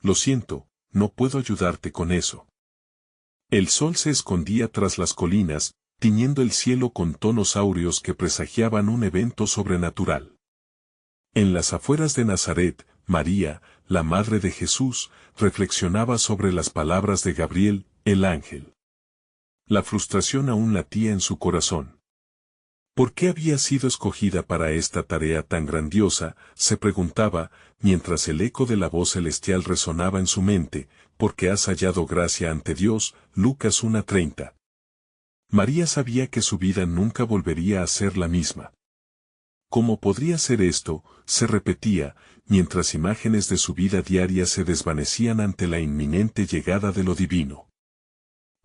Lo siento, no puedo ayudarte con eso. El sol se escondía tras las colinas, tiñendo el cielo con tonos áureos que presagiaban un evento sobrenatural. En las afueras de Nazaret, María, la madre de Jesús, reflexionaba sobre las palabras de Gabriel, el ángel. La frustración aún latía en su corazón. ¿Por qué había sido escogida para esta tarea tan grandiosa?, se preguntaba, mientras el eco de la voz celestial resonaba en su mente, porque has hallado gracia ante Dios, Lucas 1:30. María sabía que su vida nunca volvería a ser la misma. ¿Cómo podría ser esto?, se repetía, mientras imágenes de su vida diaria se desvanecían ante la inminente llegada de lo divino.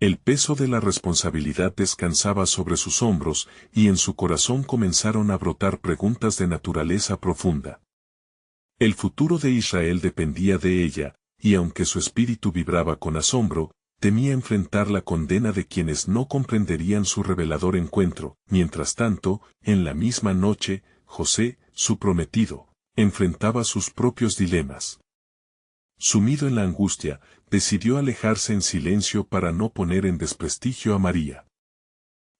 El peso de la responsabilidad descansaba sobre sus hombros, y en su corazón comenzaron a brotar preguntas de naturaleza profunda. El futuro de Israel dependía de ella, y aunque su espíritu vibraba con asombro, temía enfrentar la condena de quienes no comprenderían su revelador encuentro. Mientras tanto, en la misma noche, José, su prometido, enfrentaba sus propios dilemas. Sumido en la angustia, decidió alejarse en silencio para no poner en desprestigio a María.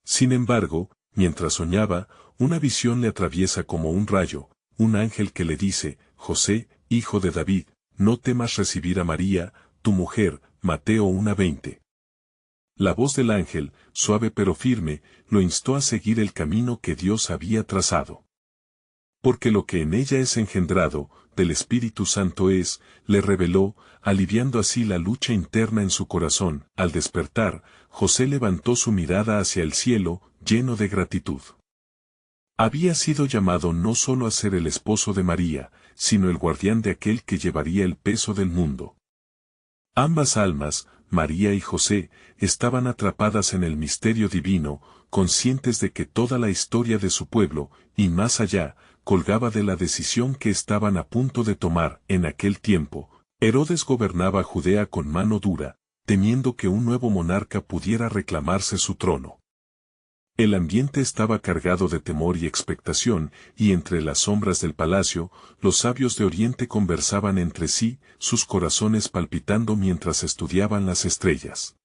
Sin embargo, mientras soñaba, una visión le atraviesa como un rayo, un ángel que le dice: José, hijo de David, no temas recibir a María, tu mujer. Mateo 1:20. La voz del ángel, suave pero firme, lo instó a seguir el camino que Dios había trazado. Porque lo que en ella es engendrado, del Espíritu Santo es, le reveló, aliviando así la lucha interna en su corazón. Al despertar, José levantó su mirada hacia el cielo, lleno de gratitud. Había sido llamado no solo a ser el esposo de María, sino el guardián de aquel que llevaría el peso del mundo. Ambas almas, María y José, estaban atrapadas en el misterio divino, conscientes de que toda la historia de su pueblo, y más allá, colgaba de la decisión que estaban a punto de tomar. En aquel tiempo, Herodes gobernaba Judea con mano dura, temiendo que un nuevo monarca pudiera reclamarse su trono. El ambiente estaba cargado de temor y expectación, y entre las sombras del palacio, los sabios de Oriente conversaban entre sí, sus corazones palpitando mientras estudiaban las estrellas.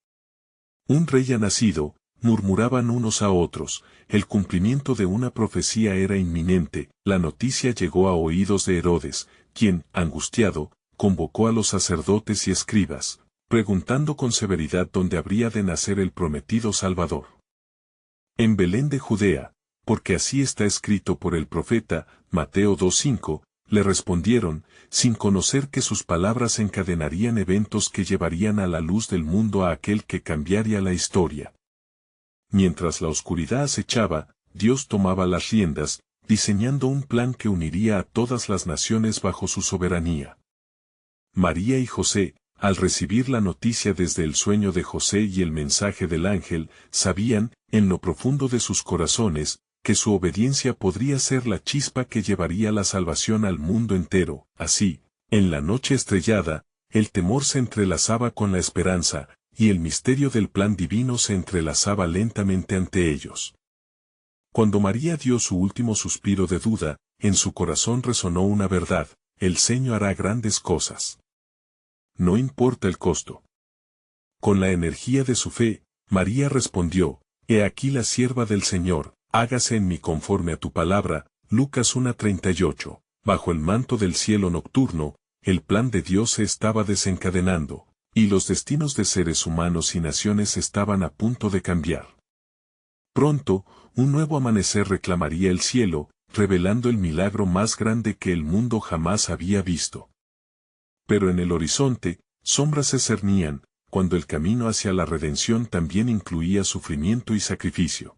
Un rey ha nacido, murmuraban unos a otros, el cumplimiento de una profecía era inminente. La noticia llegó a oídos de Herodes, quien, angustiado, convocó a los sacerdotes y escribas, preguntando con severidad dónde habría de nacer el prometido Salvador. En Belén de Judea, porque así está escrito por el profeta. Mateo 2:5, le respondieron, sin conocer que sus palabras encadenarían eventos que llevarían a la luz del mundo a aquel que cambiaría la historia. Mientras la oscuridad acechaba, Dios tomaba las riendas, diseñando un plan que uniría a todas las naciones bajo su soberanía. María y José, al recibir la noticia desde el sueño de José y el mensaje del ángel, sabían, en lo profundo de sus corazones, que su obediencia podría ser la chispa que llevaría la salvación al mundo entero. Así, en la noche estrellada, el temor se entrelazaba con la esperanza, y el misterio del plan divino se entrelazaba lentamente ante ellos. Cuando María dio su último suspiro de duda, en su corazón resonó una verdad: el Señor hará grandes cosas. No importa el costo. Con la energía de su fe, María respondió: He aquí la sierva del Señor, hágase en mí conforme a tu palabra. Lucas 1:38. Bajo el manto del cielo nocturno, el plan de Dios se estaba desencadenando, y los destinos de seres humanos y naciones estaban a punto de cambiar. Pronto, un nuevo amanecer reclamaría el cielo, revelando el milagro más grande que el mundo jamás había visto. Pero en el horizonte, sombras se cernían, cuando el camino hacia la redención también incluía sufrimiento y sacrificio.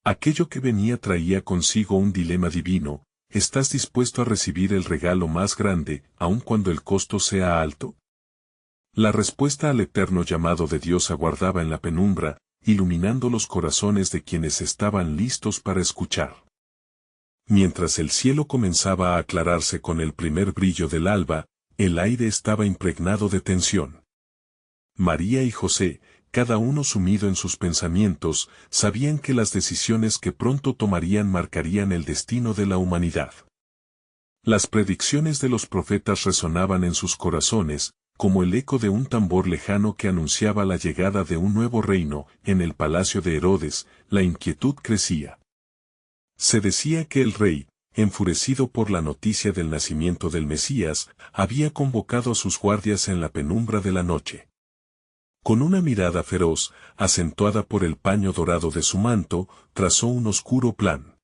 Aquello que venía traía consigo un dilema divino: ¿estás dispuesto a recibir el regalo más grande, aun cuando el costo sea alto? La respuesta al eterno llamado de Dios aguardaba en la penumbra, iluminando los corazones de quienes estaban listos para escuchar. Mientras el cielo comenzaba a aclararse con el primer brillo del alba, el aire estaba impregnado de tensión. María y José, cada uno sumido en sus pensamientos, sabían que las decisiones que pronto tomarían marcarían el destino de la humanidad. Las predicciones de los profetas resonaban en sus corazones, como el eco de un tambor lejano que anunciaba la llegada de un nuevo reino. En el palacio de Herodes, la inquietud crecía. Se decía que el rey, enfurecido por la noticia del nacimiento del Mesías, había convocado a sus guardias en la penumbra de la noche. Con una mirada feroz, acentuada por el paño dorado de su manto, trazó un oscuro plan.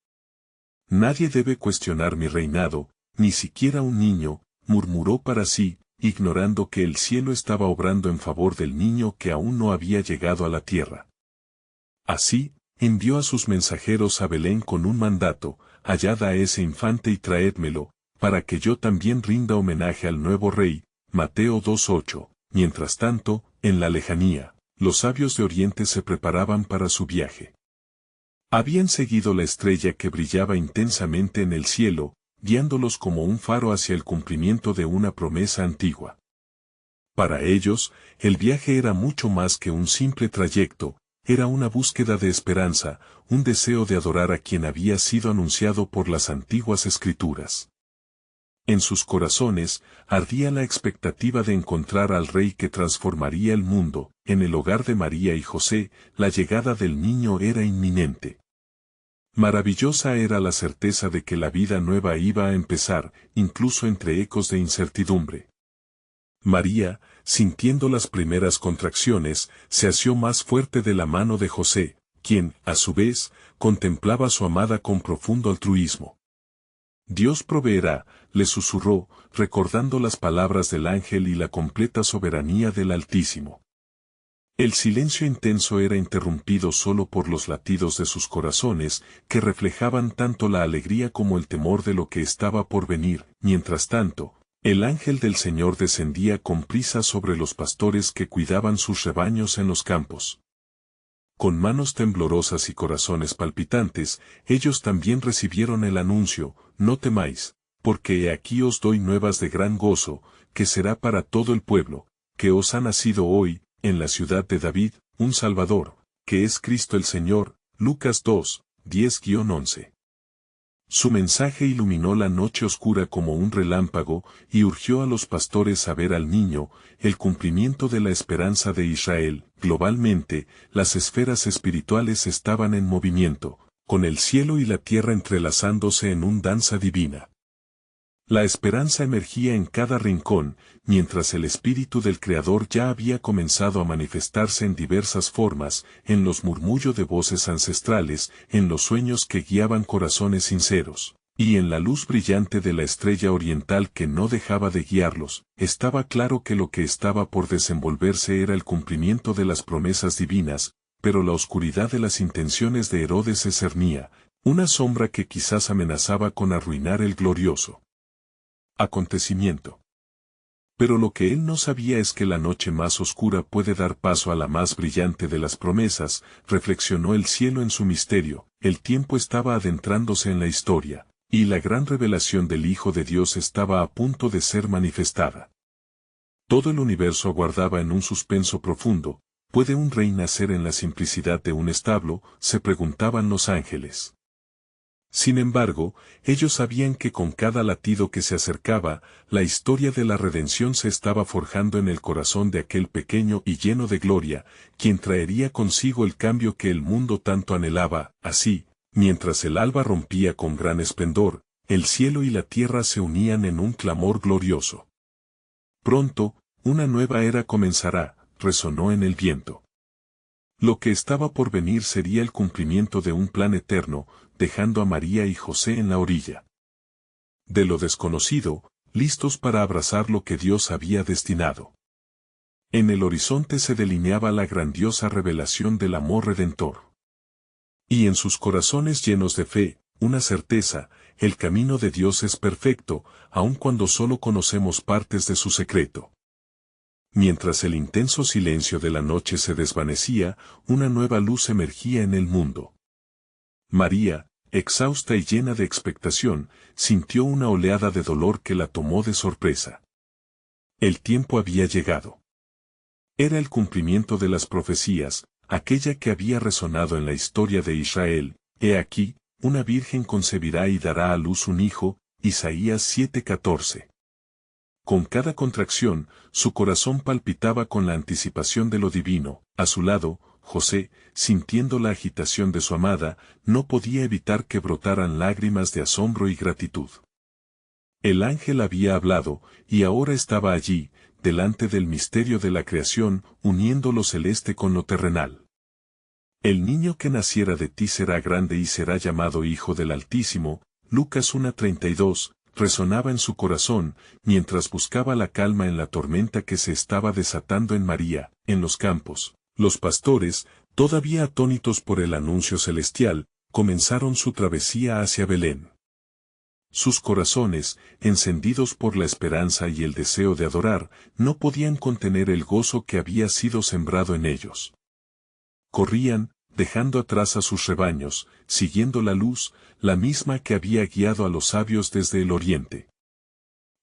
Nadie debe cuestionar mi reinado, ni siquiera un niño, murmuró para sí, ignorando que el cielo estaba obrando en favor del niño que aún no había llegado a la tierra. Así, envió a sus mensajeros a Belén con un mandato: hallad a ese infante y traédmelo, para que yo también rinda homenaje al nuevo rey. Mateo 2:8. Mientras tanto, en la lejanía, los sabios de Oriente se preparaban para su viaje. Habían seguido la estrella que brillaba intensamente en el cielo, guiándolos como un faro hacia el cumplimiento de una promesa antigua. Para ellos, el viaje era mucho más que un simple trayecto, era una búsqueda de esperanza, un deseo de adorar a quien había sido anunciado por las antiguas escrituras. En sus corazones ardía la expectativa de encontrar al rey que transformaría el mundo. En el hogar de María y José, la llegada del niño era inminente. Maravillosa era la certeza de que la vida nueva iba a empezar, incluso entre ecos de incertidumbre. María, sintiendo las primeras contracciones, se asió más fuerte de la mano de José, quien, a su vez, contemplaba a su amada con profundo altruismo. Dios proveerá, le susurró, recordando las palabras del ángel y la completa soberanía del Altísimo. El silencio intenso era interrumpido solo por los latidos de sus corazones, que reflejaban tanto la alegría como el temor de lo que estaba por venir. Mientras tanto, el ángel del Señor descendía con prisa sobre los pastores que cuidaban sus rebaños en los campos. Con manos temblorosas y corazones palpitantes, ellos también recibieron el anuncio: no temáis, porque he aquí os doy nuevas de gran gozo, que será para todo el pueblo, que os ha nacido hoy, en la ciudad de David, un Salvador, que es Cristo el Señor. Lucas 2, 10-11. Su mensaje iluminó la noche oscura como un relámpago, y urgió a los pastores a ver al niño, el cumplimiento de la esperanza de Israel. Globalmente, las esferas espirituales estaban en movimiento, con el cielo y la tierra entrelazándose en una danza divina. La esperanza emergía en cada rincón, mientras el espíritu del Creador ya había comenzado a manifestarse en diversas formas, en los murmullos de voces ancestrales, en los sueños que guiaban corazones sinceros, y en la luz brillante de la estrella oriental que no dejaba de guiarlos. Estaba claro que lo que estaba por desenvolverse era el cumplimiento de las promesas divinas, pero la oscuridad de las intenciones de Herodes se cernía, una sombra que quizás amenazaba con arruinar el glorioso acontecimiento. Pero lo que él no sabía es que la noche más oscura puede dar paso a la más brillante de las promesas. Reflexionó el cielo en su misterio. El tiempo estaba adentrándose en la historia, y la gran revelación del Hijo de Dios estaba a punto de ser manifestada. Todo el universo aguardaba en un suspenso profundo. ¿Puede un rey nacer en la simplicidad de un establo?, se preguntaban los ángeles. Sin embargo, ellos sabían que con cada latido que se acercaba, la historia de la redención se estaba forjando en el corazón de aquel pequeño y lleno de gloria, quien traería consigo el cambio que el mundo tanto anhelaba. Así, mientras el alba rompía con gran esplendor, el cielo y la tierra se unían en un clamor glorioso. Pronto, una nueva era comenzará, resonó en el viento. Lo que estaba por venir sería el cumplimiento de un plan eterno, dejando a María y José en la orilla de lo desconocido, listos para abrazar lo que Dios había destinado. En el horizonte se delineaba la grandiosa revelación del amor redentor. Y en sus corazones llenos de fe, una certeza: el camino de Dios es perfecto, aun cuando solo conocemos partes de su secreto. Mientras el intenso silencio de la noche se desvanecía, una nueva luz emergía en el mundo. María, exhausta y llena de expectación, sintió una oleada de dolor que la tomó de sorpresa. El tiempo había llegado. Era el cumplimiento de las profecías, aquella que había resonado en la historia de Israel: he aquí, una virgen concebirá y dará a luz un hijo, Isaías 7:14. Con cada contracción, su corazón palpitaba con la anticipación de lo divino. A su lado, José, sintiendo la agitación de su amada, no podía evitar que brotaran lágrimas de asombro y gratitud. El ángel había hablado, y ahora estaba allí, delante del misterio de la creación, uniendo lo celeste con lo terrenal. El niño que naciera de ti será grande y será llamado Hijo del Altísimo, Lucas 1:32, resonaba en su corazón, mientras buscaba la calma en la tormenta que se estaba desatando en María, en los campos. Los pastores, todavía atónitos por el anuncio celestial, comenzaron su travesía hacia Belén. Sus corazones, encendidos por la esperanza y el deseo de adorar, no podían contener el gozo que había sido sembrado en ellos. Corrían, dejando atrás a sus rebaños, siguiendo la luz, la misma que había guiado a los sabios desde el oriente.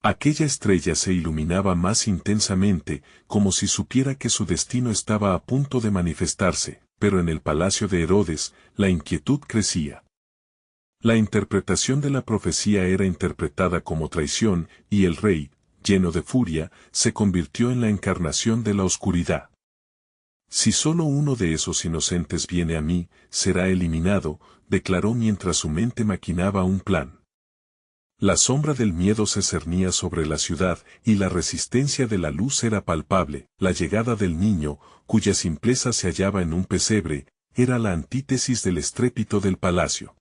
Aquella estrella se iluminaba más intensamente, como si supiera que su destino estaba a punto de manifestarse, pero en el palacio de Herodes, la inquietud crecía. La interpretación de la profecía era interpretada como traición, y el rey, lleno de furia, se convirtió en la encarnación de la oscuridad. Si solo uno de esos inocentes viene a mí, será eliminado, declaró mientras su mente maquinaba un plan. La sombra del miedo se cernía sobre la ciudad, y la resistencia de la luz era palpable. La llegada del niño, cuya simpleza se hallaba en un pesebre, era la antítesis del estrépito del palacio.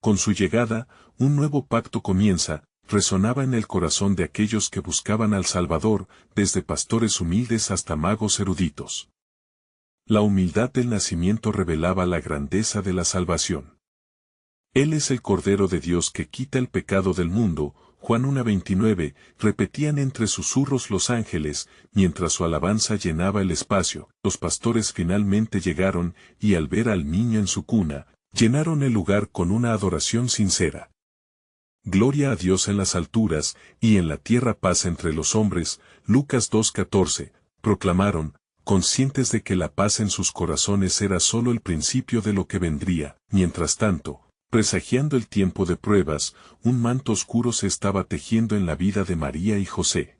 Con su llegada, un nuevo pacto comienza, resonaba en el corazón de aquellos que buscaban al Salvador, desde pastores humildes hasta magos eruditos. La humildad del nacimiento revelaba la grandeza de la salvación. Él es el Cordero de Dios que quita el pecado del mundo, Juan 1:29, repetían entre susurros los ángeles, mientras su alabanza llenaba el espacio. Los pastores finalmente llegaron, y al ver al niño en su cuna, llenaron el lugar con una adoración sincera. Gloria a Dios en las alturas, y en la tierra paz entre los hombres, Lucas 2:14, proclamaron, conscientes de que la paz en sus corazones era solo el principio de lo que vendría. Mientras tanto, presagiando el tiempo de pruebas, un manto oscuro se estaba tejiendo en la vida de María y José.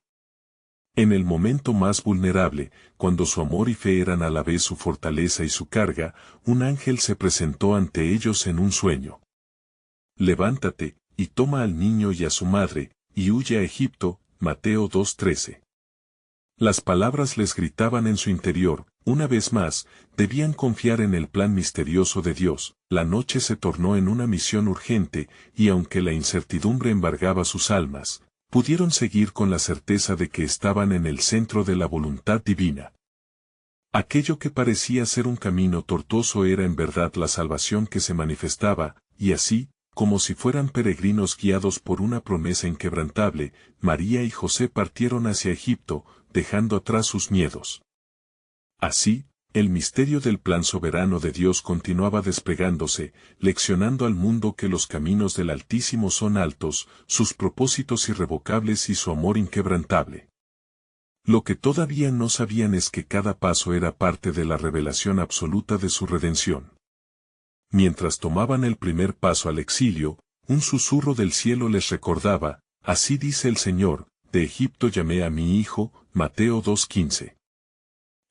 En el momento más vulnerable, cuando su amor y fe eran a la vez su fortaleza y su carga, un ángel se presentó ante ellos en un sueño. Levántate, y toma al niño y a su madre, y huye a Egipto, Mateo 2:13. Las palabras les gritaban en su interior, una vez más, debían confiar en el plan misterioso de Dios. La noche se tornó en una misión urgente, y aunque la incertidumbre embargaba sus almas, pudieron seguir con la certeza de que estaban en el centro de la voluntad divina. Aquello que parecía ser un camino tortuoso era en verdad la salvación que se manifestaba, y así, como si fueran peregrinos guiados por una promesa inquebrantable, María y José partieron hacia Egipto, dejando atrás sus miedos. Así, el misterio del plan soberano de Dios continuaba desplegándose, leccionando al mundo que los caminos del Altísimo son altos, sus propósitos irrevocables y su amor inquebrantable. Lo que todavía no sabían es que cada paso era parte de la revelación absoluta de su redención. Mientras tomaban el primer paso al exilio, un susurro del cielo les recordaba, así dice el Señor, de Egipto llamé a mi hijo, Mateo 2:15.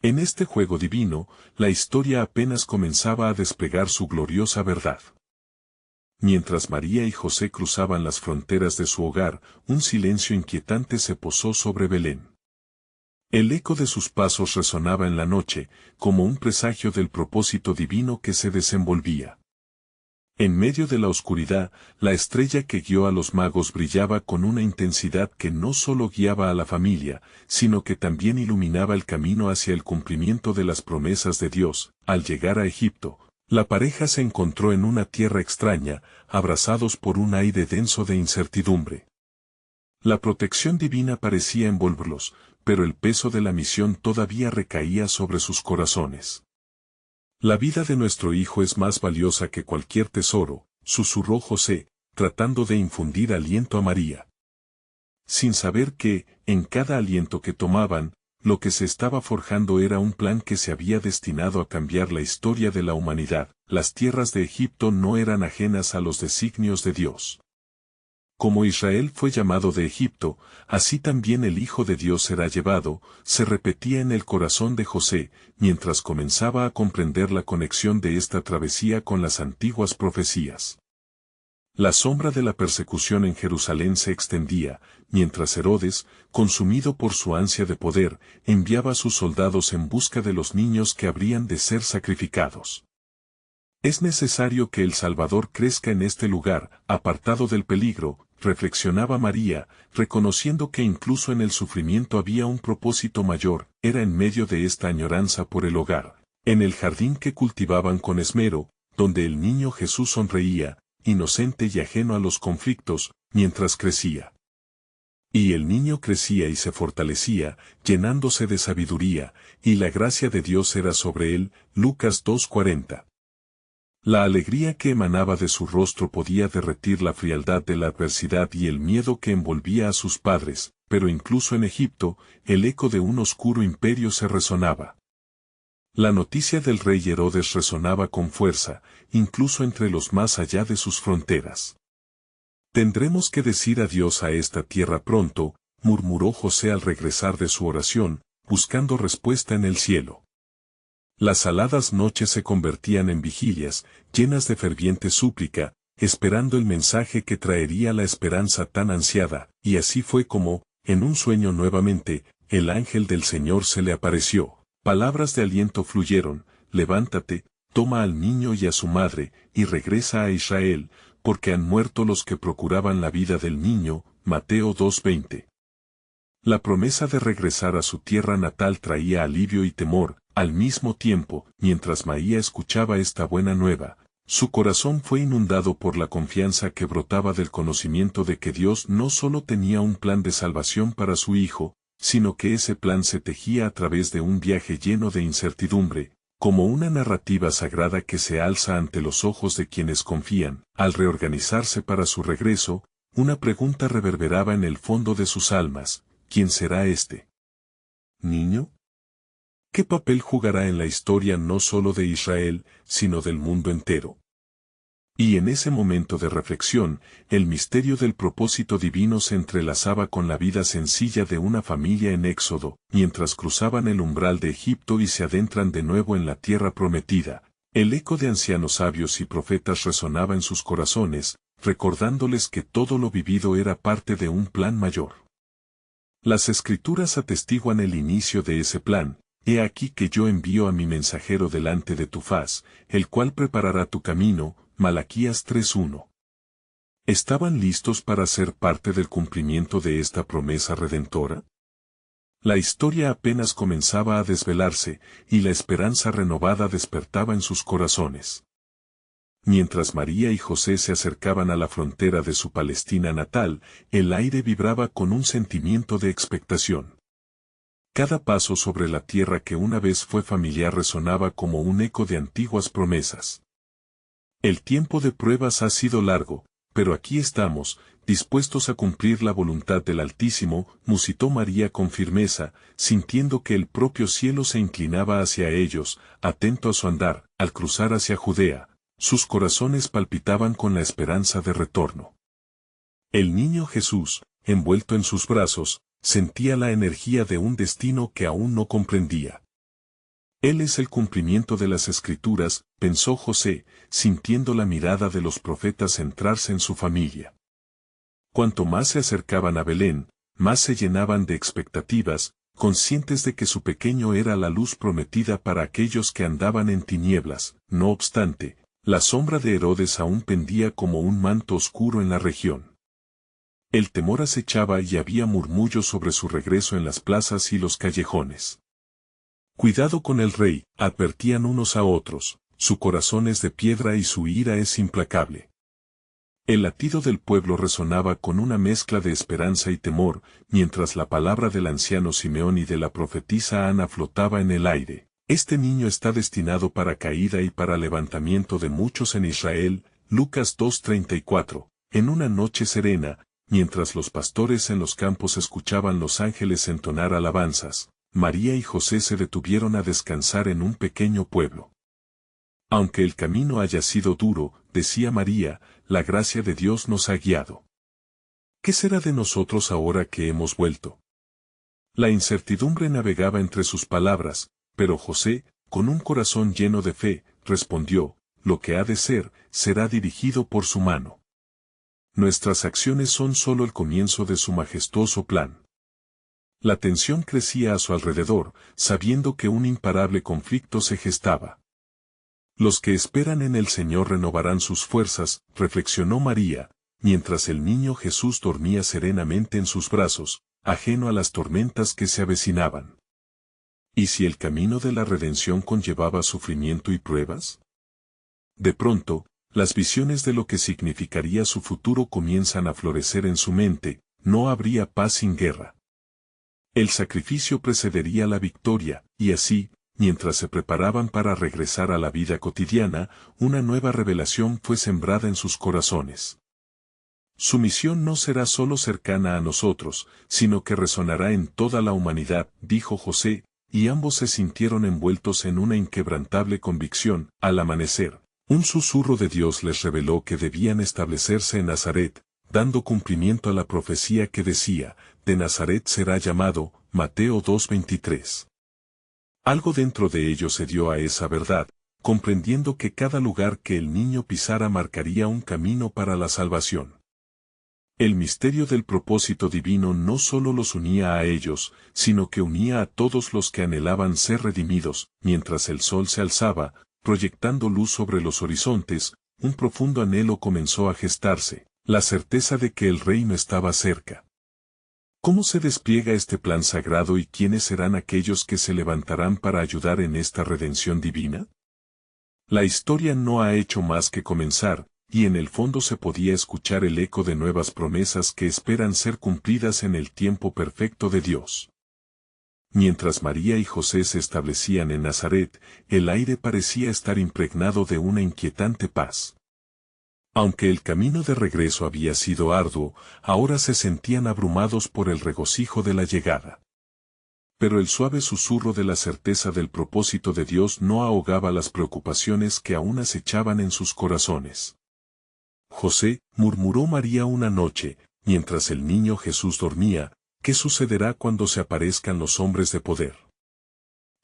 En este juego divino, la historia apenas comenzaba a desplegar su gloriosa verdad. Mientras María y José cruzaban las fronteras de su hogar, un silencio inquietante se posó sobre Belén. El eco de sus pasos resonaba en la noche, como un presagio del propósito divino que se desenvolvía. En medio de la oscuridad, la estrella que guió a los magos brillaba con una intensidad que no solo guiaba a la familia, sino que también iluminaba el camino hacia el cumplimiento de las promesas de Dios. Al llegar a Egipto, la pareja se encontró en una tierra extraña, abrazados por un aire denso de incertidumbre. La protección divina parecía envolverlos, pero el peso de la misión todavía recaía sobre sus corazones. La vida de nuestro hijo es más valiosa que cualquier tesoro, susurró José, tratando de infundir aliento a María. Sin saber que, en cada aliento que tomaban, lo que se estaba forjando era un plan que se había destinado a cambiar la historia de la humanidad. Las tierras de Egipto no eran ajenas a los designios de Dios. Como Israel fue llamado de Egipto, así también el Hijo de Dios será llevado, se repetía en el corazón de José, mientras comenzaba a comprender la conexión de esta travesía con las antiguas profecías. La sombra de la persecución en Jerusalén se extendía, mientras Herodes, consumido por su ansia de poder, enviaba a sus soldados en busca de los niños que habrían de ser sacrificados. Es necesario que el Salvador crezca en este lugar, apartado del peligro, reflexionaba María, reconociendo que incluso en el sufrimiento había un propósito mayor, era en medio de esta añoranza por el hogar, en el jardín que cultivaban con esmero, donde el niño Jesús sonreía, inocente y ajeno a los conflictos, mientras crecía. Y el niño crecía y se fortalecía, llenándose de sabiduría, y la gracia de Dios era sobre él, Lucas 2:40. La alegría que emanaba de su rostro podía derretir la frialdad de la adversidad y el miedo que envolvía a sus padres, pero incluso en Egipto, el eco de un oscuro imperio se resonaba. La noticia del rey Herodes resonaba con fuerza, incluso entre los más allá de sus fronteras. Tendremos que decir adiós a esta tierra pronto, murmuró José al regresar de su oración, buscando respuesta en el cielo. Las aladas noches se convertían en vigilias, llenas de ferviente súplica, esperando el mensaje que traería la esperanza tan ansiada, y así fue como, en un sueño nuevamente, el ángel del Señor se le apareció. Palabras de aliento fluyeron, levántate, toma al niño y a su madre, y regresa a Israel, porque han muerto los que procuraban la vida del niño, Mateo 2:20. La promesa de regresar a su tierra natal traía alivio y temor, al mismo tiempo, mientras María escuchaba esta buena nueva, su corazón fue inundado por la confianza que brotaba del conocimiento de que Dios no solo tenía un plan de salvación para su hijo, sino que ese plan se tejía a través de un viaje lleno de incertidumbre, como una narrativa sagrada que se alza ante los ojos de quienes confían. Al reorganizarse para su regreso, una pregunta reverberaba en el fondo de sus almas: ¿quién será este niño? ¿Qué papel jugará en la historia no solo de Israel, sino del mundo entero? Y en ese momento de reflexión, el misterio del propósito divino se entrelazaba con la vida sencilla de una familia en Éxodo, mientras cruzaban el umbral de Egipto y se adentran de nuevo en la tierra prometida. El eco de ancianos sabios y profetas resonaba en sus corazones, recordándoles que todo lo vivido era parte de un plan mayor. Las Escrituras atestiguan el inicio de ese plan. He aquí que yo envío a mi mensajero delante de tu faz, el cual preparará tu camino, Malaquías 3:1. ¿Estaban listos para ser parte del cumplimiento de esta promesa redentora? La historia apenas comenzaba a desvelarse, y la esperanza renovada despertaba en sus corazones. Mientras María y José se acercaban a la frontera de su Palestina natal, el aire vibraba con un sentimiento de expectación. Cada paso sobre la tierra que una vez fue familiar resonaba como un eco de antiguas promesas. El tiempo de pruebas ha sido largo, pero aquí estamos, dispuestos a cumplir la voluntad del Altísimo, musitó María con firmeza, sintiendo que el propio cielo se inclinaba hacia ellos, atento a su andar. Al cruzar hacia Judea, sus corazones palpitaban con la esperanza de retorno. El niño Jesús, envuelto en sus brazos, sentía la energía de un destino que aún no comprendía. Él es el cumplimiento de las Escrituras, pensó José, sintiendo la mirada de los profetas centrarse en su familia. Cuanto más se acercaban a Belén, más se llenaban de expectativas, conscientes de que su pequeño era la luz prometida para aquellos que andaban en tinieblas. No obstante, la sombra de Herodes aún pendía como un manto oscuro en la región. El temor acechaba y había murmullos sobre su regreso en las plazas y los callejones. Cuidado con el rey, advertían unos a otros, su corazón es de piedra y su ira es implacable. El latido del pueblo resonaba con una mezcla de esperanza y temor, mientras la palabra del anciano Simeón y de la profetisa Ana flotaba en el aire. Este niño está destinado para caída y para levantamiento de muchos en Israel, Lucas 2:34. En una noche serena, mientras los pastores en los campos escuchaban los ángeles entonar alabanzas, María y José se detuvieron a descansar en un pequeño pueblo. Aunque el camino haya sido duro, decía María, la gracia de Dios nos ha guiado. ¿Qué será de nosotros ahora que hemos vuelto? La incertidumbre navegaba entre sus palabras, pero José, con un corazón lleno de fe, respondió, lo que ha de ser, será dirigido por su mano. Nuestras acciones son solo el comienzo de su majestuoso plan. La tensión crecía a su alrededor, sabiendo que un imparable conflicto se gestaba. Los que esperan en el Señor renovarán sus fuerzas, reflexionó María, mientras el niño Jesús dormía serenamente en sus brazos, ajeno a las tormentas que se avecinaban. ¿Y si el camino de la redención conllevaba sufrimiento y pruebas? De pronto, las visiones de lo que significaría su futuro comienzan a florecer en su mente, no habría paz sin guerra. El sacrificio precedería la victoria, y así, mientras se preparaban para regresar a la vida cotidiana, una nueva revelación fue sembrada en sus corazones. Su misión no será solo cercana a nosotros, sino que resonará en toda la humanidad, dijo José, y ambos se sintieron envueltos en una inquebrantable convicción. Al amanecer, un susurro de Dios les reveló que debían establecerse en Nazaret, dando cumplimiento a la profecía que decía, de Nazaret será llamado, Mateo 2:23. Algo dentro de ellos se dio a esa verdad, comprendiendo que cada lugar que el niño pisara marcaría un camino para la salvación. El misterio del propósito divino no solo los unía a ellos, sino que unía a todos los que anhelaban ser redimidos. Mientras el sol se alzaba, proyectando luz sobre los horizontes, un profundo anhelo comenzó a gestarse, la certeza de que el reino estaba cerca. ¿Cómo se despliega este plan sagrado y quiénes serán aquellos que se levantarán para ayudar en esta redención divina? La historia no ha hecho más que comenzar, y en el fondo se podía escuchar el eco de nuevas promesas que esperan ser cumplidas en el tiempo perfecto de Dios. Mientras María y José se establecían en Nazaret, el aire parecía estar impregnado de una inquietante paz. Aunque el camino de regreso había sido arduo, ahora se sentían abrumados por el regocijo de la llegada. Pero el suave susurro de la certeza del propósito de Dios no ahogaba las preocupaciones que aún acechaban en sus corazones. José, murmuró María una noche, mientras el niño Jesús dormía, ¿qué sucederá cuando se aparezcan los hombres de poder?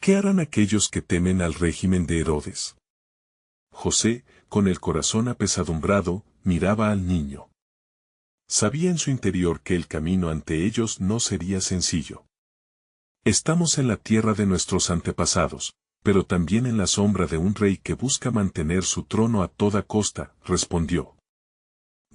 ¿Qué harán aquellos que temen al régimen de Herodes? José, con el corazón apesadumbrado, miraba al niño. Sabía en su interior que el camino ante ellos no sería sencillo. Estamos en la tierra de nuestros antepasados, pero también en la sombra de un rey que busca mantener su trono a toda costa, respondió.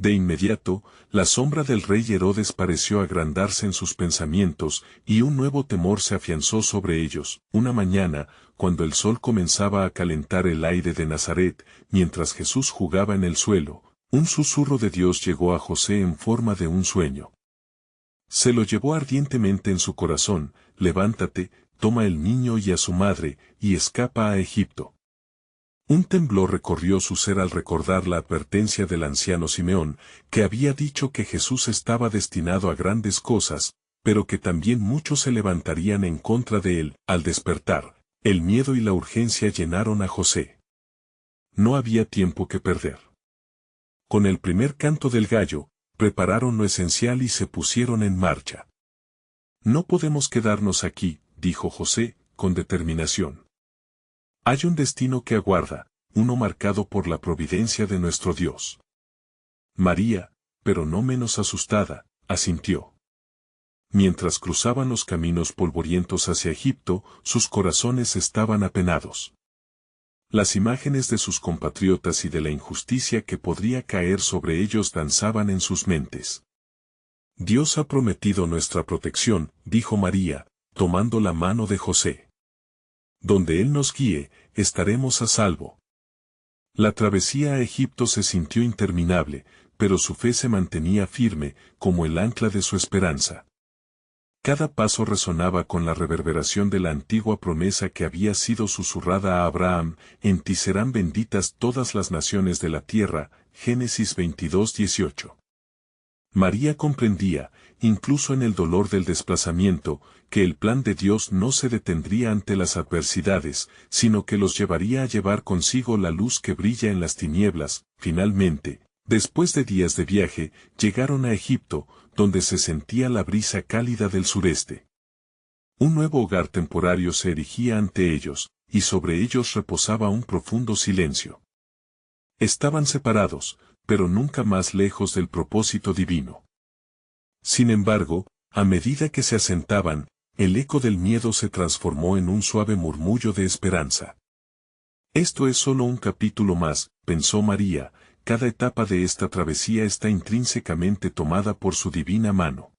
De inmediato, la sombra del rey Herodes pareció agrandarse en sus pensamientos, y un nuevo temor se afianzó sobre ellos. Una mañana, cuando el sol comenzaba a calentar el aire de Nazaret, mientras Jesús jugaba en el suelo, un susurro de Dios llegó a José en forma de un sueño. Se lo llevó ardientemente en su corazón, levántate, toma el niño y a su madre, y escapa a Egipto. Un temblor recorrió su ser al recordar la advertencia del anciano Simeón, que había dicho que Jesús estaba destinado a grandes cosas, pero que también muchos se levantarían en contra de él. Al despertar, el miedo y la urgencia llenaron a José. No había tiempo que perder. Con el primer canto del gallo, prepararon lo esencial y se pusieron en marcha. No podemos quedarnos aquí, dijo José, con determinación. Hay un destino que aguarda, uno marcado por la providencia de nuestro Dios. María, pero no menos asustada, asintió. Mientras cruzaban los caminos polvorientos hacia Egipto, sus corazones estaban apenados. Las imágenes de sus compatriotas y de la injusticia que podría caer sobre ellos danzaban en sus mentes. Dios ha prometido nuestra protección, dijo María, tomando la mano de José. Donde Él nos guíe, estaremos a salvo. La travesía a Egipto se sintió interminable, pero su fe se mantenía firme, como el ancla de su esperanza. Cada paso resonaba con la reverberación de la antigua promesa que había sido susurrada a Abraham, en ti serán benditas todas las naciones de la tierra, Génesis 22:18. María comprendía, incluso en el dolor del desplazamiento, que el plan de Dios no se detendría ante las adversidades, sino que los llevaría a llevar consigo la luz que brilla en las tinieblas. Finalmente, Después de días de viaje, llegaron a Egipto, donde se sentía la brisa cálida del sureste. Un nuevo hogar temporario se erigía ante ellos, y sobre ellos reposaba un profundo silencio. Estaban separados, pero nunca más lejos del propósito divino. Sin embargo, a medida que se asentaban, el eco del miedo se transformó en un suave murmullo de esperanza. Esto es solo un capítulo más, pensó María, cada etapa de esta travesía está intrínsecamente tomada por su divina mano.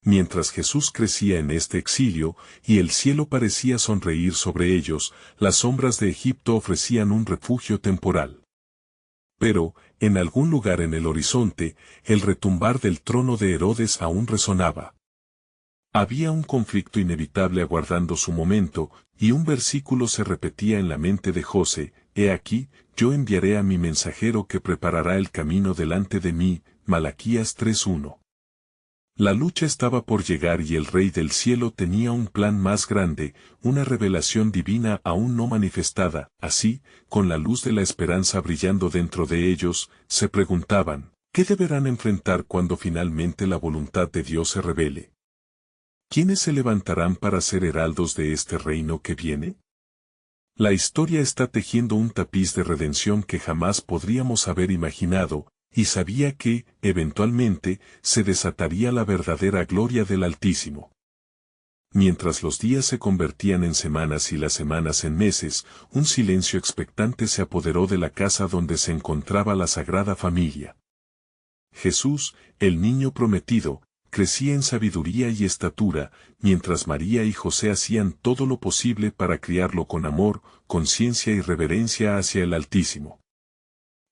Mientras Jesús crecía en este exilio, y el cielo parecía sonreír sobre ellos, las sombras de Egipto ofrecían un refugio temporal. Pero, en algún lugar en el horizonte, el retumbar del trono de Herodes aún resonaba. Había un conflicto inevitable aguardando su momento, y un versículo se repetía en la mente de José: «He aquí, yo enviaré a mi mensajero que preparará el camino delante de mí», Malaquías 3:1. La lucha estaba por llegar y el Rey del Cielo tenía un plan más grande, una revelación divina aún no manifestada. Así, con la luz de la esperanza brillando dentro de ellos, se preguntaban, ¿qué deberán enfrentar cuando finalmente la voluntad de Dios se revele? ¿Quiénes se levantarán para ser heraldos de este reino que viene? La historia está tejiendo un tapiz de redención que jamás podríamos haber imaginado, y sabía que, eventualmente, se desataría la verdadera gloria del Altísimo. Mientras los días se convertían en semanas y las semanas en meses, un silencio expectante se apoderó de la casa donde se encontraba la Sagrada Familia. Jesús, el niño prometido, crecía en sabiduría y estatura, mientras María y José hacían todo lo posible para criarlo con amor, conciencia y reverencia hacia el Altísimo.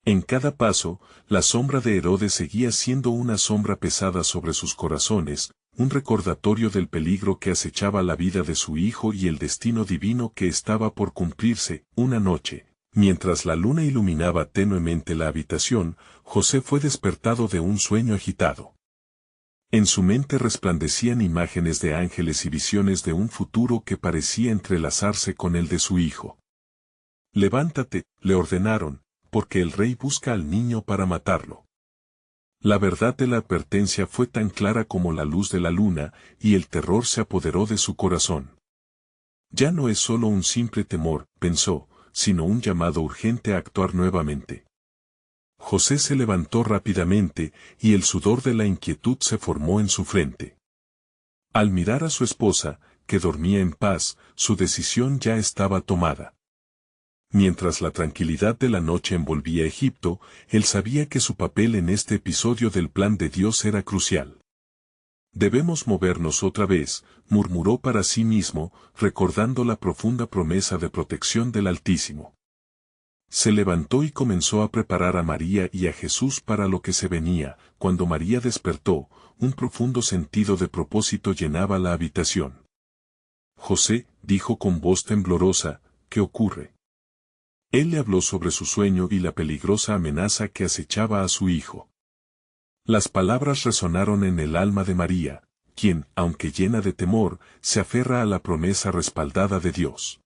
En cada paso, la sombra de Herodes seguía siendo una sombra pesada sobre sus corazones, un recordatorio del peligro que acechaba la vida de su hijo y el destino divino que estaba por cumplirse. Una noche, mientras la luna iluminaba tenuemente la habitación, José fue despertado de un sueño agitado. En su mente resplandecían imágenes de ángeles y visiones de un futuro que parecía entrelazarse con el de su hijo. «Levántate», le ordenaron, porque el rey busca al niño para matarlo. La verdad de la advertencia fue tan clara como la luz de la luna, y el terror se apoderó de su corazón. Ya no es solo un simple temor, pensó, sino un llamado urgente a actuar nuevamente. José se levantó rápidamente, y el sudor de la inquietud se formó en su frente. Al mirar a su esposa, que dormía en paz, su decisión ya estaba tomada. Mientras la tranquilidad de la noche envolvía Egipto, él sabía que su papel en este episodio del plan de Dios era crucial. «Debemos movernos otra vez», murmuró para sí mismo, recordando la profunda promesa de protección del Altísimo. Se levantó y comenzó a preparar a María y a Jesús para lo que se venía. Cuando María despertó, un profundo sentido de propósito llenaba la habitación. «José», dijo con voz temblorosa, «¿qué ocurre?». Él le habló sobre su sueño y la peligrosa amenaza que acechaba a su hijo. Las palabras resonaron en el alma de María, quien, aunque llena de temor, se aferra a la promesa respaldada de Dios.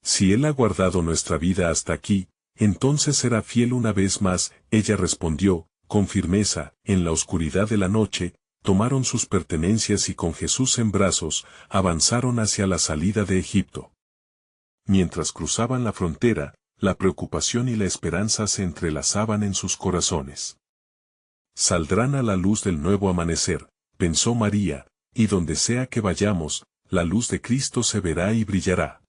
«Si Él ha guardado nuestra vida hasta aquí, entonces será fiel una vez más», ella respondió, con firmeza. En la oscuridad de la noche, tomaron sus pertenencias y con Jesús en brazos, avanzaron hacia la salida de Egipto. Mientras cruzaban la frontera, la preocupación y la esperanza se entrelazaban en sus corazones. «Saldrán a la luz del nuevo amanecer», pensó María, «y donde sea que vayamos, la luz de Cristo se verá y brillará».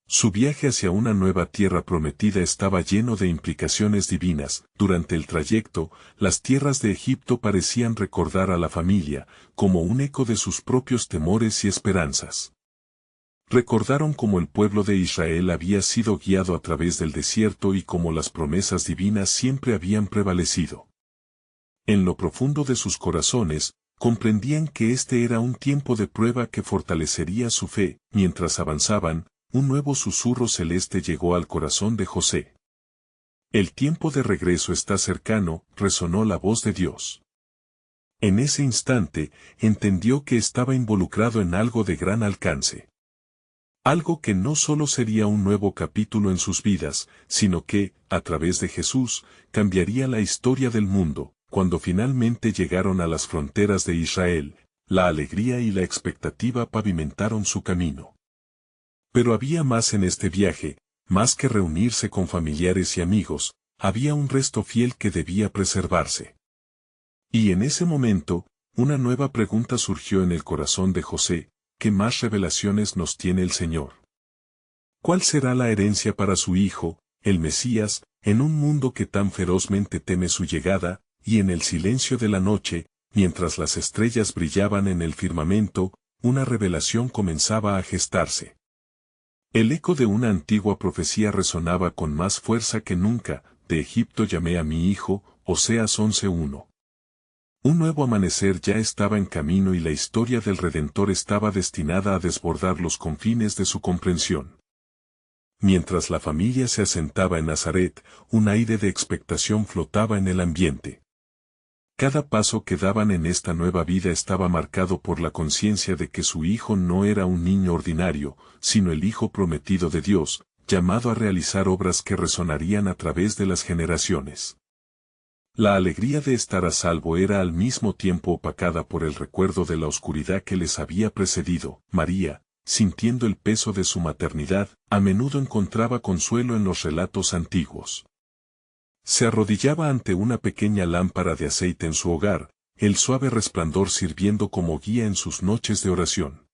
Su viaje hacia una nueva tierra prometida estaba lleno de implicaciones divinas. Durante el trayecto, las tierras de Egipto parecían recordar a la familia, como un eco de sus propios temores y esperanzas. Recordaron cómo el pueblo de Israel había sido guiado a través del desierto y cómo las promesas divinas siempre habían prevalecido. En lo profundo de sus corazones, comprendían que este era un tiempo de prueba que fortalecería su fe. Mientras avanzaban, un nuevo susurro celeste llegó al corazón de José. «El tiempo de regreso está cercano», resonó la voz de Dios. En ese instante, entendió que estaba involucrado en algo de gran alcance. Algo que no solo sería un nuevo capítulo en sus vidas, sino que, a través de Jesús, cambiaría la historia del mundo. Cuando finalmente llegaron a las fronteras de Israel, la alegría y la expectativa pavimentaron su camino. Pero había más en este viaje, más que reunirse con familiares y amigos, había un resto fiel que debía preservarse. Y en ese momento, una nueva pregunta surgió en el corazón de José: ¿qué más revelaciones nos tiene el Señor? ¿Cuál será la herencia para su Hijo, el Mesías, en un mundo que tan ferozmente teme su llegada? Y en el silencio de la noche, mientras las estrellas brillaban en el firmamento, una revelación comenzaba a gestarse. El eco de una antigua profecía resonaba con más fuerza que nunca: de Egipto llamé a mi hijo, Oseas 11:1. Un nuevo amanecer ya estaba en camino y la historia del Redentor estaba destinada a desbordar los confines de su comprensión. Mientras la familia se asentaba en Nazaret, un aire de expectación flotaba en el ambiente. Cada paso que daban en esta nueva vida estaba marcado por la conciencia de que su hijo no era un niño ordinario, sino el Hijo prometido de Dios, llamado a realizar obras que resonarían a través de las generaciones. La alegría de estar a salvo era al mismo tiempo opacada por el recuerdo de la oscuridad que les había precedido. María, sintiendo el peso de su maternidad, a menudo encontraba consuelo en los relatos antiguos. Se arrodillaba ante una pequeña lámpara de aceite en su hogar, el suave resplandor sirviendo como guía en sus noches de oración.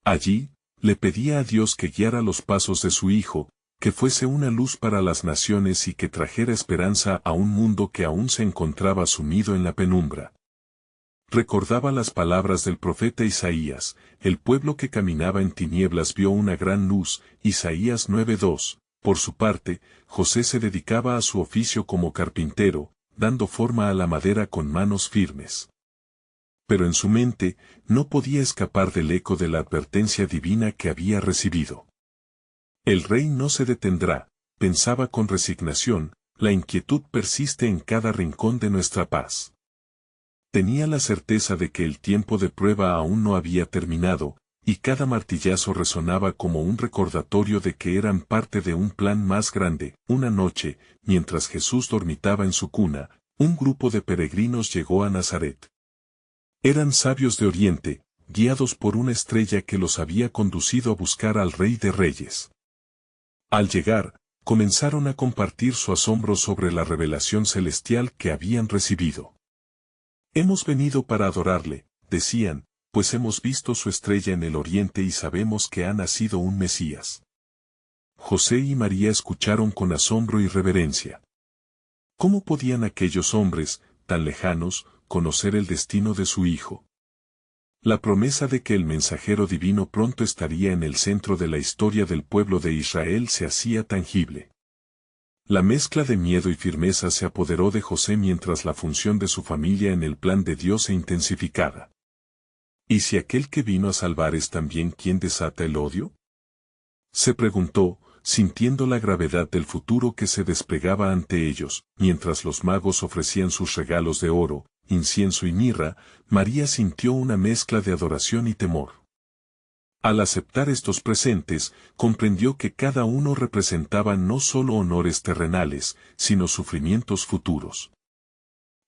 Allí, le pedía a Dios que guiara los pasos de su hijo, que fuese una luz para las naciones y que trajera esperanza a un mundo que aún se encontraba sumido en la penumbra. Recordaba las palabras del profeta Isaías: el pueblo que caminaba en tinieblas vio una gran luz, Isaías 9:2. Por su parte, José se dedicaba a su oficio como carpintero, dando forma a la madera con manos firmes. Pero en su mente, no podía escapar del eco de la advertencia divina que había recibido. El rey no se detendrá, pensaba con resignación, la inquietud persiste en cada rincón de nuestra paz. Tenía la certeza de que el tiempo de prueba aún no había terminado, y cada martillazo resonaba como un recordatorio de que eran parte de un plan más grande. Una noche, mientras Jesús dormitaba en su cuna, un grupo de peregrinos llegó a Nazaret. Eran sabios de Oriente, guiados por una estrella que los había conducido a buscar al Rey de Reyes. Al llegar, comenzaron a compartir su asombro sobre la revelación celestial que habían recibido. Hemos venido para adorarle, decían, pues hemos visto su estrella en el oriente y sabemos que ha nacido un Mesías. José y María escucharon con asombro y reverencia. ¿Cómo podían aquellos hombres, tan lejanos, conocer el destino de su hijo? La promesa de que el mensajero divino pronto estaría en el centro de la historia del pueblo de Israel se hacía tangible. La mezcla de miedo y firmeza se apoderó de José mientras la función de su familia en el plan de Dios se intensificaba. ¿Y si aquel que vino a salvar es también quien desata el odio? Se preguntó, sintiendo la gravedad del futuro que se desplegaba ante ellos. Mientras los magos ofrecían sus regalos de oro, incienso y mirra, María sintió una mezcla de adoración y temor. Al aceptar estos presentes, comprendió que cada uno representaba no solo honores terrenales, sino sufrimientos futuros.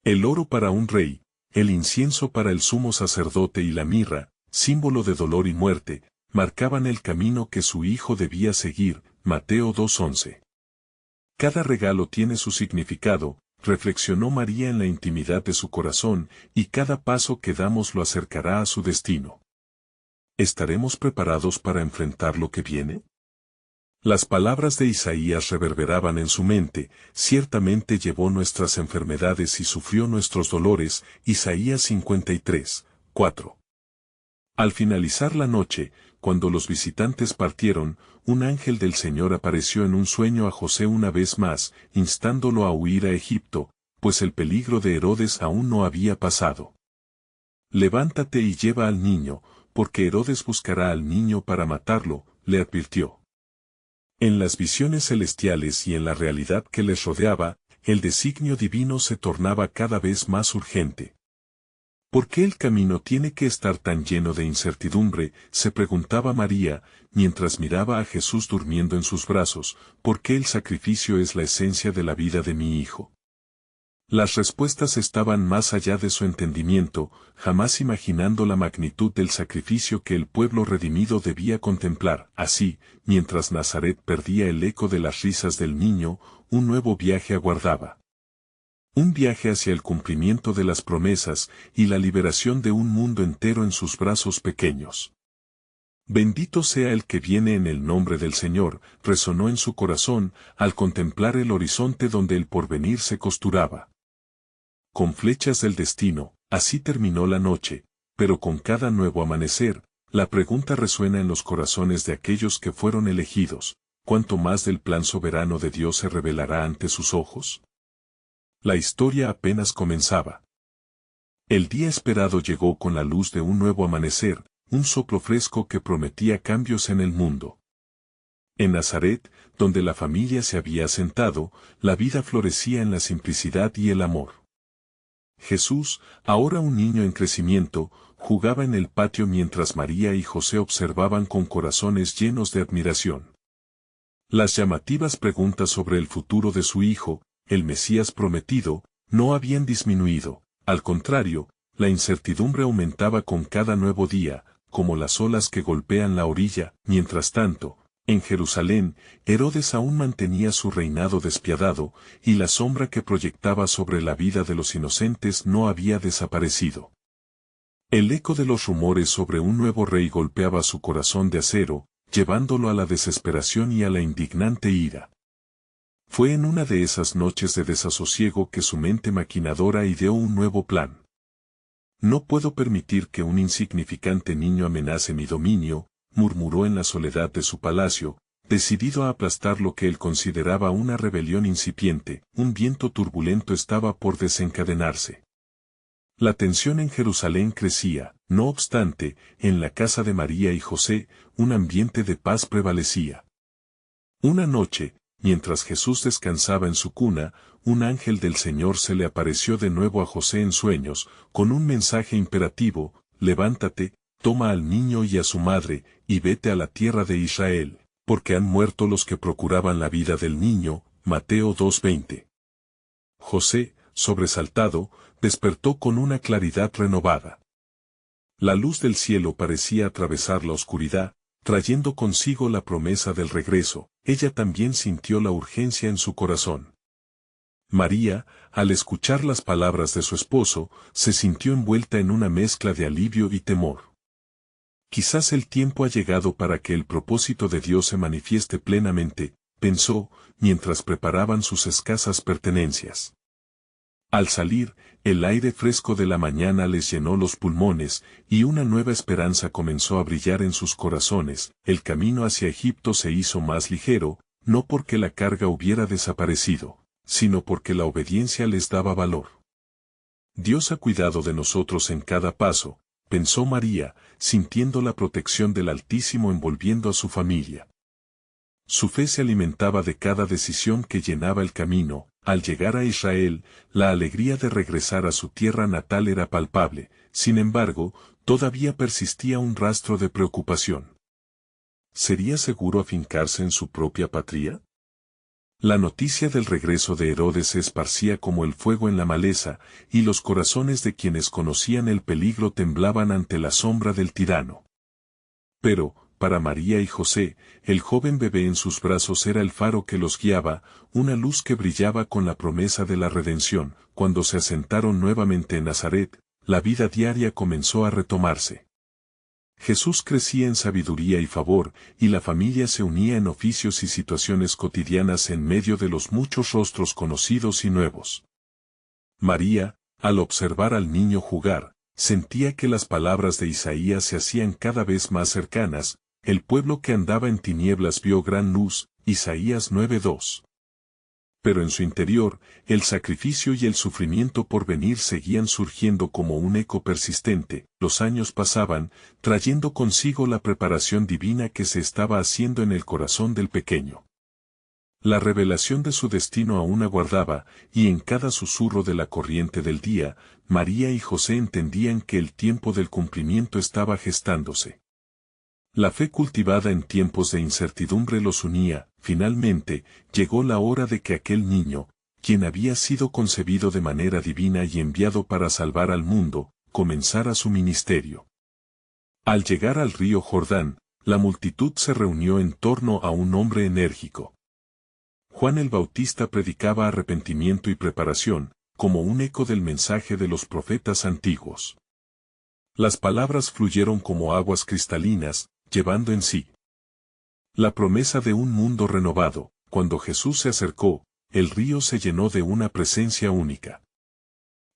El oro para un rey, el incienso para el sumo sacerdote y la mirra, símbolo de dolor y muerte, marcaban el camino que su hijo debía seguir. Mateo 2:11. Cada regalo tiene su significado, reflexionó María en la intimidad de su corazón, y cada paso que damos lo acercará a su destino. ¿Estaremos preparados para enfrentar lo que viene? Las palabras de Isaías reverberaban en su mente: ciertamente llevó nuestras enfermedades y sufrió nuestros dolores. Isaías 53:4. Al finalizar la noche, cuando los visitantes partieron, un ángel del Señor apareció en un sueño a José una vez más, instándolo a huir a Egipto, pues el peligro de Herodes aún no había pasado. Levántate y lleva al niño, porque Herodes buscará al niño para matarlo, le advirtió. En las visiones celestiales y en la realidad que les rodeaba, el designio divino se tornaba cada vez más urgente. ¿Por qué el camino tiene que estar tan lleno de incertidumbre?, se preguntaba María, mientras miraba a Jesús durmiendo en sus brazos. ¿Por qué el sacrificio es la esencia de la vida de mi hijo? Las respuestas estaban más allá de su entendimiento, jamás imaginando la magnitud del sacrificio que el pueblo redimido debía contemplar. Así, mientras Nazaret perdía el eco de las risas del niño, un nuevo viaje aguardaba. Un viaje hacia el cumplimiento de las promesas y la liberación de un mundo entero en sus brazos pequeños. Bendito sea el que viene en el nombre del Señor, resonó en su corazón al contemplar el horizonte donde el porvenir se costuraba. Con flechas del destino, así terminó la noche, pero con cada nuevo amanecer, la pregunta resuena en los corazones de aquellos que fueron elegidos: ¿cuánto más del plan soberano de Dios se revelará ante sus ojos? La historia apenas comenzaba. El día esperado llegó con la luz de un nuevo amanecer, un soplo fresco que prometía cambios en el mundo. En Nazaret, donde la familia se había asentado, la vida florecía en la simplicidad y el amor. Jesús, ahora un niño en crecimiento, jugaba en el patio mientras María y José observaban con corazones llenos de admiración. Las llamativas preguntas sobre el futuro de su hijo, el Mesías prometido, no habían disminuido. Al contrario, la incertidumbre aumentaba con cada nuevo día, como las olas que golpean la orilla. Mientras tanto, en Jerusalén, Herodes aún mantenía su reinado despiadado, y la sombra que proyectaba sobre la vida de los inocentes no había desaparecido. El eco de los rumores sobre un nuevo rey golpeaba su corazón de acero, llevándolo a la desesperación y a la indignante ira. Fue en una de esas noches de desasosiego que su mente maquinadora ideó un nuevo plan. No puedo permitir que un insignificante niño amenace mi dominio, murmuró en la soledad de su palacio, decidido a aplastar lo que él consideraba una rebelión incipiente. Un viento turbulento estaba por desencadenarse. La tensión en Jerusalén crecía. No obstante, en la casa de María y José, un ambiente de paz prevalecía. Una noche, mientras Jesús descansaba en su cuna, un ángel del Señor se le apareció de nuevo a José en sueños, con un mensaje imperativo: levántate, toma al niño y a su madre, y vete a la tierra de Israel, porque han muerto los que procuraban la vida del niño. Mateo 2:20. José, sobresaltado, despertó con una claridad renovada. La luz del cielo parecía atravesar la oscuridad, trayendo consigo la promesa del regreso. Ella también sintió la urgencia en su corazón. María, al escuchar las palabras de su esposo, se sintió envuelta en una mezcla de alivio y temor. Quizás el tiempo ha llegado para que el propósito de Dios se manifieste plenamente, pensó, mientras preparaban sus escasas pertenencias. Al salir, el aire fresco de la mañana les llenó los pulmones, y una nueva esperanza comenzó a brillar en sus corazones. El camino hacia Egipto se hizo más ligero, no porque la carga hubiera desaparecido, sino porque la obediencia les daba valor. Dios ha cuidado de nosotros en cada paso, pensó María, sintiendo la protección del Altísimo envolviendo a su familia. Su fe se alimentaba de cada decisión que llenaba el camino. Al llegar a Israel, la alegría de regresar a su tierra natal era palpable. Sin embargo, todavía persistía un rastro de preocupación. ¿Sería seguro afincarse en su propia patria? La noticia del regreso de Herodes se esparcía como el fuego en la maleza, y los corazones de quienes conocían el peligro temblaban ante la sombra del tirano. Pero, para María y José, el joven bebé en sus brazos era el faro que los guiaba, una luz que brillaba con la promesa de la redención. Cuando se asentaron nuevamente en Nazaret, la vida diaria comenzó a retomarse. Jesús crecía en sabiduría y favor, y la familia se unía en oficios y situaciones cotidianas en medio de los muchos rostros conocidos y nuevos. María, al observar al niño jugar, sentía que las palabras de Isaías se hacían cada vez más cercanas. El pueblo que andaba en tinieblas vio gran luz, Isaías 9:2. Pero en su interior, el sacrificio y el sufrimiento por venir seguían surgiendo como un eco persistente. Los años pasaban, trayendo consigo la preparación divina que se estaba haciendo en el corazón del pequeño. La revelación de su destino aún aguardaba, y en cada susurro de la corriente del día, María y José entendían que el tiempo del cumplimiento estaba gestándose. La fe cultivada en tiempos de incertidumbre los unía. Finalmente, llegó la hora de que aquel niño, quien había sido concebido de manera divina y enviado para salvar al mundo, comenzara su ministerio. Al llegar al río Jordán, la multitud se reunió en torno a un hombre enérgico. Juan el Bautista predicaba arrepentimiento y preparación, como un eco del mensaje de los profetas antiguos. Las palabras fluyeron como aguas cristalinas, llevando en sí la promesa de un mundo renovado. Cuando Jesús se acercó, el río se llenó de una presencia única.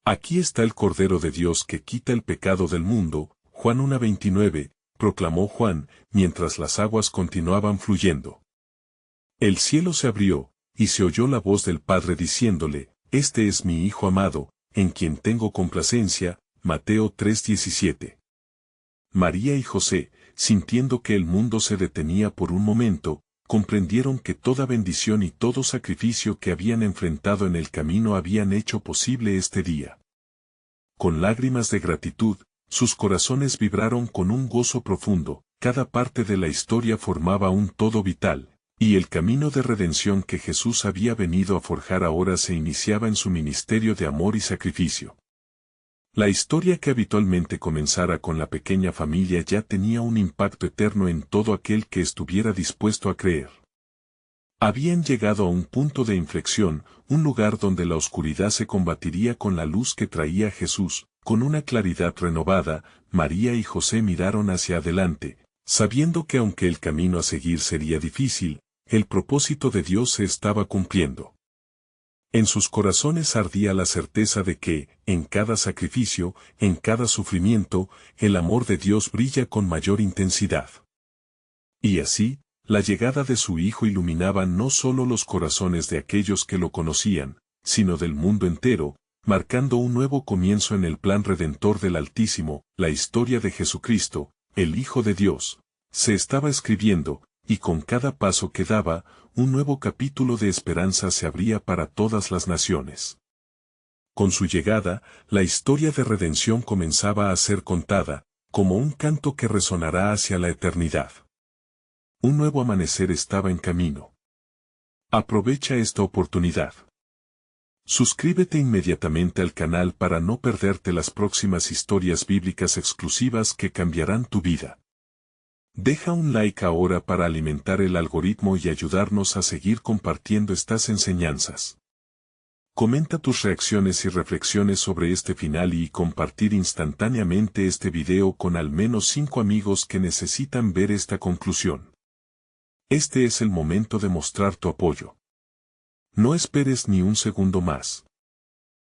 Aquí está el Cordero de Dios que quita el pecado del mundo, Juan 1:29, proclamó Juan, mientras las aguas continuaban fluyendo. El cielo se abrió, y se oyó la voz del Padre diciéndole, «Este es mi Hijo amado, en quien tengo complacencia», Mateo 3:17. María y José, sintiendo que el mundo se detenía por un momento, comprendieron que toda bendición y todo sacrificio que habían enfrentado en el camino habían hecho posible este día. Con lágrimas de gratitud, sus corazones vibraron con un gozo profundo. Cada parte de la historia formaba un todo vital, y el camino de redención que Jesús había venido a forjar ahora se iniciaba en su ministerio de amor y sacrificio. La historia que habitualmente comenzara con la pequeña familia ya tenía un impacto eterno en todo aquel que estuviera dispuesto a creer. Habían llegado a un punto de inflexión, un lugar donde la oscuridad se combatiría con la luz que traía Jesús. Con una claridad renovada, María y José miraron hacia adelante, sabiendo que aunque el camino a seguir sería difícil, el propósito de Dios se estaba cumpliendo. En sus corazones ardía la certeza de que, en cada sacrificio, en cada sufrimiento, el amor de Dios brilla con mayor intensidad. Y así, la llegada de su Hijo iluminaba no solo los corazones de aquellos que lo conocían, sino del mundo entero, marcando un nuevo comienzo en el plan redentor del Altísimo. La historia de Jesucristo, el Hijo de Dios, se estaba escribiendo, y con cada paso que daba, un nuevo capítulo de esperanza se abría para todas las naciones. Con su llegada, la historia de redención comenzaba a ser contada, como un canto que resonará hacia la eternidad. Un nuevo amanecer estaba en camino. Aprovecha esta oportunidad. Suscríbete inmediatamente al canal para no perderte las próximas historias bíblicas exclusivas que cambiarán tu vida. Deja un like ahora para alimentar el algoritmo y ayudarnos a seguir compartiendo estas enseñanzas. Comenta tus reacciones y reflexiones sobre este final y compartir instantáneamente este video con al menos 5 amigos que necesitan ver esta conclusión. Este es el momento de mostrar tu apoyo. No esperes ni un segundo más.